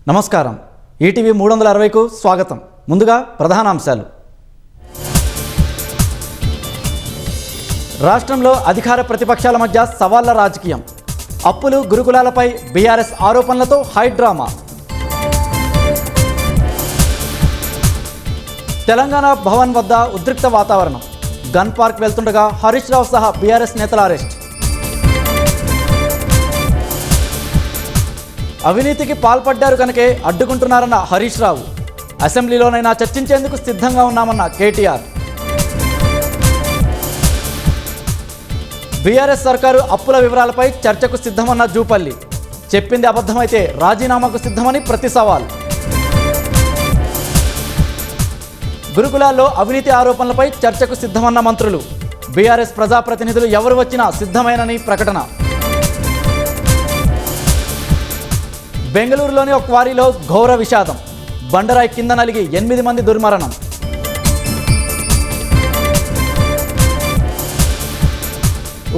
నమస్కారం. ఈటీవీ 360కు స్వాగతం. ముందుగా ప్రధానాంశాలు. రాష్ట్రంలో అధికార ప్రతిపక్షాల మధ్య సవాళ్ల రాజకీయం. అప్పులు గురుకులాలపై బీఆర్ఎస్ ఆరోపణలతో హైడ్రామా. తెలంగాణ భవన్ వద్ద ఉద్రిక్త వాతావరణం. గన్ పార్క్ వెళ్తుండగా హరీష్ రావు సహా బీఆర్ఎస్ నేతల అరెస్ట్. అవినీతికి పాల్పడ్డారు కనుకే అడ్డుకుంటున్నారన్న హరీష్ రావు. అసెంబ్లీలోనైనా చర్చించేందుకు సిద్ధంగా ఉన్నామన్న కేటీఆర్. బీఆర్ఎస్ సర్కారు అప్పుల వివరాలపై చర్చకు సిద్ధమన్న జూపల్లి. చెప్పింది అబద్ధమైతే రాజీనామాకు సిద్ధమని ప్రతి సవాల్. గురుకులాల్లో అవినీతి ఆరోపణలపై చర్చకు సిద్ధమన్న మంత్రులు. బీఆర్ఎస్ ప్రజాప్రతినిధులు ఎవరు వచ్చినా సిద్ధమేనని ప్రకటన. బెంగళూరులోని ఒక క్వారీలో ఘోర విషాదం. బండరాయి కింద నలిగి 8 మంది దుర్మరణం.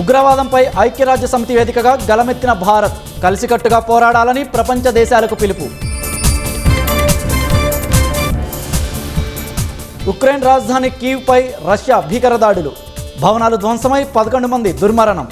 ఉగ్రవాదంపై ఐక్యరాజ్య సమితి వేదికగా గలమెత్తిన భారత్. కలిసికట్టుగా పోరాడాలని ప్రపంచ దేశాలకు పిలుపు. ఉక్రెయిన్ రాజధాని కీవ్పై రష్యా భీకర దాడులు. భవనాలు ధ్వంసమై 11 మంది దుర్మరణం.